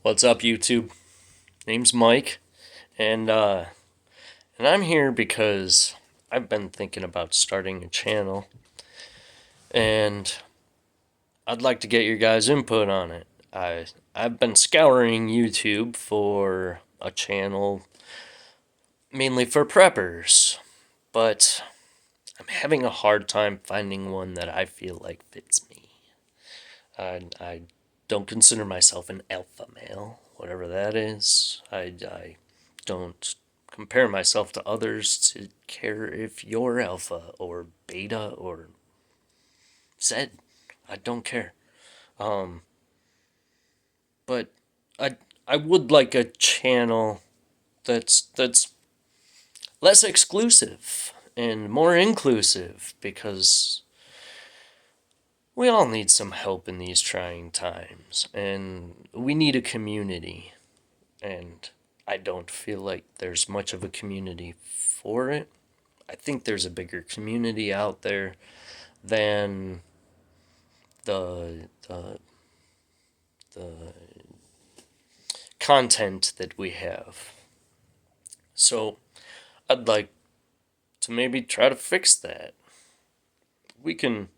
What's up, YouTube? Name's Mike, and I'm here because I've been thinking about starting a channel, and I'd like to get your guys' input on it. I've been scouring YouTube for a channel mainly for preppers, but I'm having a hard time finding one that I feel like fits me. I don't consider myself an alpha male, whatever that is. I don't compare myself to others to care if you're alpha or beta or Z. I don't care. Um, but I I would like a channel that's less exclusive and more inclusive because we all need some help in these trying times, and we need a community. And I don't feel like there's much of a community for it. I think there's a bigger community out there than the content that we have. So I'd like to maybe try to fix that. We can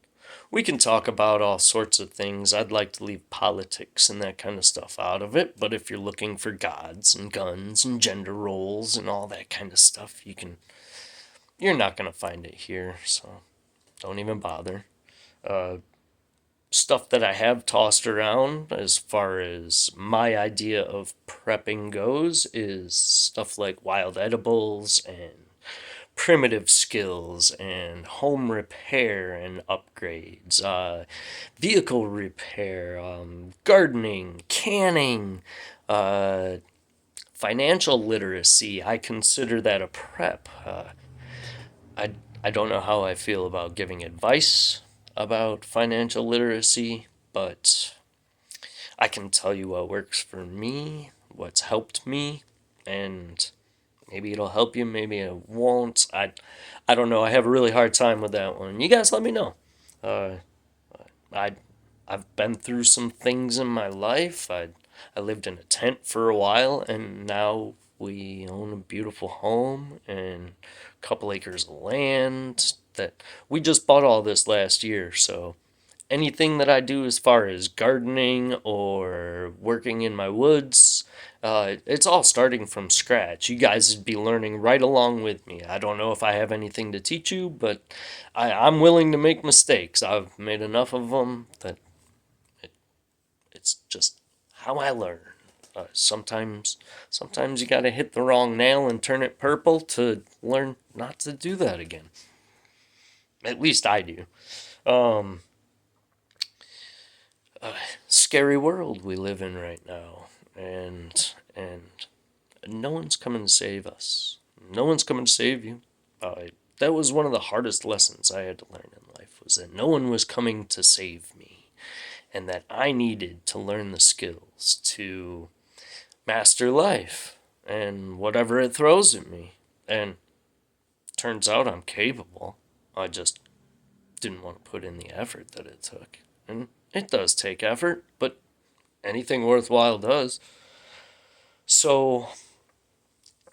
we can talk about all sorts of things. I'd like to leave politics and that kind of stuff out of it, but if you're looking for gods and guns and gender roles and all that kind of stuff, you're not going to find it here, so don't even bother. Uh, Stuff that I have tossed around as far as my idea of prepping goes is stuff like wild edibles and primitive skills and home repair and upgrades, vehicle repair, gardening, canning, uh, financial literacy. I consider that a prep. I, I don't know how I feel about giving advice about financial literacy, but I can tell you what works for me, what's helped me, and maybe it'll help you, maybe it won't. I don't know. I have a really hard time with that one. You guys let me know. Uh, I I've been through some things in my life. I lived in a tent for a while, and now we own a beautiful home and a couple acres of land that we just bought all this last year. So anything that I do as far as gardening or working in my woods, it's all starting from scratch. You guys would be learning right along with me. I don't know if I have anything to teach you, but I'm willing to make mistakes. I've made enough of them that it's just how I learn. Sometimes you gotta hit the wrong nail and turn it purple to learn not to do that again. At least I do. Um, Scary world we live in right now, and no one's coming to save us. No one's coming to save you. That was one of the hardest lessons I had to learn in life, was that no one was coming to save me, and that I needed to learn the skills to master life and whatever it throws at me. And turns out I'm capable. I just didn't want to put in the effort that it took. And it does take effort, but anything worthwhile does. So,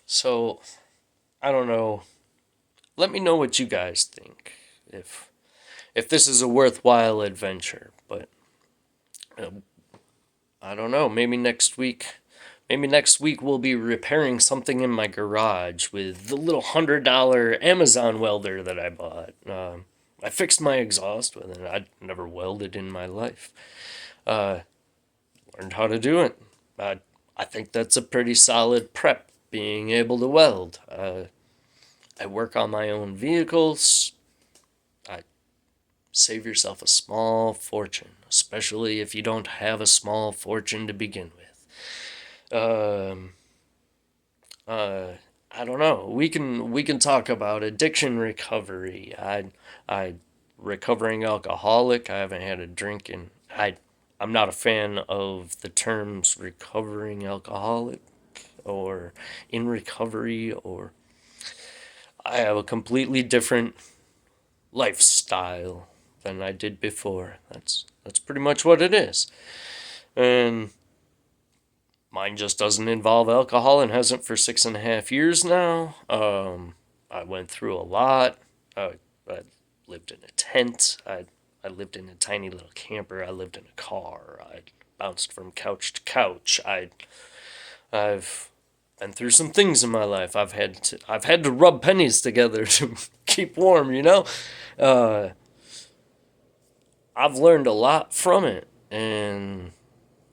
so I don't know. Let me know what you guys think. If this is a worthwhile adventure, but uh, I don't know. Maybe next week we'll be repairing something in my garage with the little $100 Amazon welder that I bought. I fixed my exhaust with it. I'd never welded in my life. Uh, Learned how to do it. I think that's a pretty solid prep, being able to weld. I work on my own vehicles. I save yourself a small fortune, especially if you don't have a small fortune to begin with. Uh, I don't know. We can talk about addiction recovery. I recovering alcoholic. I haven't had a drink in I'm not a fan of the terms recovering alcoholic or in recovery, or I have a completely different lifestyle than I did before. That's pretty much what it is. And Mine just doesn't involve alcohol and hasn't for 6.5 years now. I went through a lot. I lived in a tent. I lived in a tiny little camper. I lived in a car. I bounced from couch to couch. I've been through some things in my life. I've had to rub pennies together to keep warm. Uh, I've learned a lot from it, and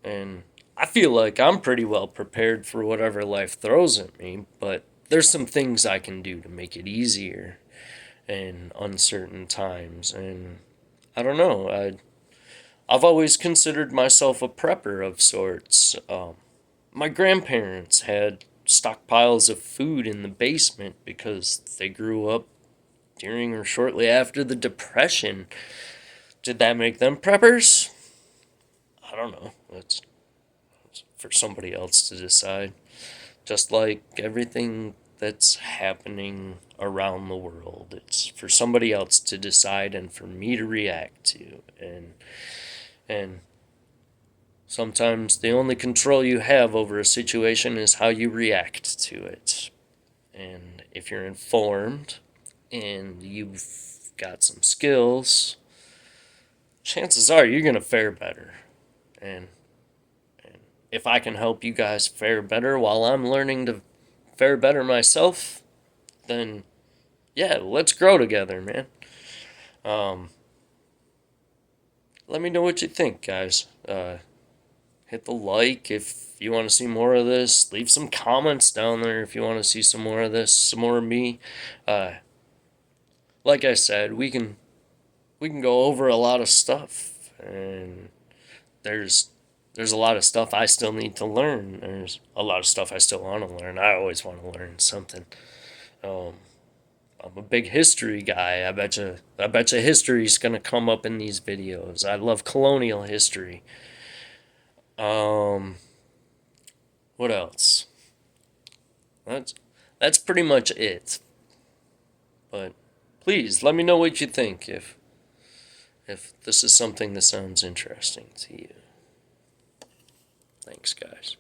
I feel like I'm pretty well prepared for whatever life throws at me. But there's some things I can do to make it easier in uncertain times, and I don't know. I've always considered myself a prepper of sorts. My grandparents had stockpiles of food in the basement because they grew up during or shortly after the Depression. Did that make them preppers? I don't know. That's for somebody else to decide. Just like everything that's happening around the world, it's for somebody else to decide and for me to react to. And sometimes the only control you have over a situation is how you react to it. And if you're informed and you've got some skills, chances are you're going to fare better. And, and if I can help you guys fare better while I'm learning to fare better myself, then yeah, let's grow together, man. Um, Let me know what you think, guys. Hit the like if you want to see more of this. Leave some comments down there if you want to see some more of this, some more of me. Uh, like I said, we can go over a lot of stuff, and there's there's a lot of stuff I still need to learn. There's a lot of stuff I still want to learn. I always want to learn something. Um, I'm a big history guy. I bet you history's gonna come up in these videos. I love colonial history. Um, what else? That's that's pretty much it. But please let me know what you think if this is something that sounds interesting to you. Thanks, guys.